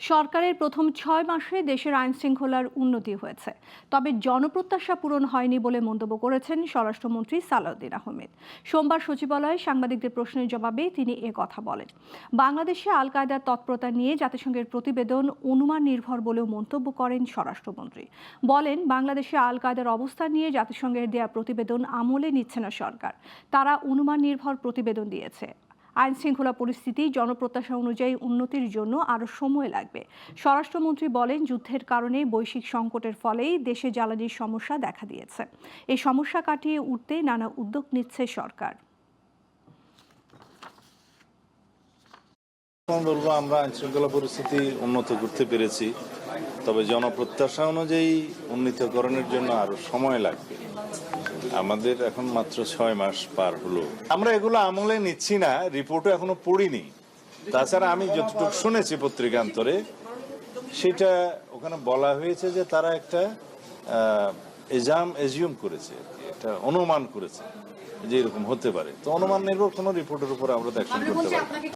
সরকারের প্রথম ৬ মাসে দেশের আইন শৃঙ্খলার উন্নতি হয়েছে, তবে জনপ্রত্যাশা পূরণ হয়নি বলে মন্তব্য করেছেন স্বরাষ্ট্রমন্ত্রী সালাউদ্দিন আহমেদ। সোমবার সচিবালয়ে সাংবাদিকদের প্রশ্নের জবাবে তিনি কথা বলেন। বাংলাদেশে আল কায়দার তৎপরতা নিয়ে জাতিসংঘের প্রতিবেদন অনুমান নির্ভর বলেও মন্তব্য করেন স্বরাষ্ট্রমন্ত্রী। বলেন, বাংলাদেশে আল কায়দার অবস্থান নিয়ে জাতিসংঘের দেয়া প্রতিবেদন আমলে নিচ্ছে না সরকার, তারা অনুমান নির্ভর প্রতিবেদন দিয়েছে। আইন শৃঙ্খলা পরিস্থিতি জনপ্রত্যাশা অনুযায়ী উন্নতির জন্য আরও সময় লাগবে। স্বরাষ্ট্রমন্ত্রী বলেন, যুদ্ধের কারণে বৈশ্বিক সংকটের ফলেই দেশে জ্বালানির সমস্যা দেখা দিয়েছে। এই সমস্যা কাটিয়ে উঠতে নানা উদ্যোগ নিচ্ছে সরকার। বলবো, আমরা আইন শৃঙ্খলা পরিস্থিতি উন্নত করতে পেরেছি, তবে জনপ্রত্যাশা অনুযায়ী উন্নীতকরণের জন্য আরো সময় লাগবে। আমাদের এখন মাত্র ৬ মাস পার হলো। আমরা এগুলো আমলে নিচ্ছি না, রিপোর্টও এখনো পড়িনি। তাছাড়া আমি যতটুকু শুনেছি পত্রিকান্তরে, সেটা ওখানে বলা হয়েছে যে তারা একটা এজিউম করেছে, এটা অনুমান করেছে যে এরকম হতে পারে। তো অনুমান নির্ভর কোনো রিপোর্টের উপর আমরা অ্যাকশন করতে পারি।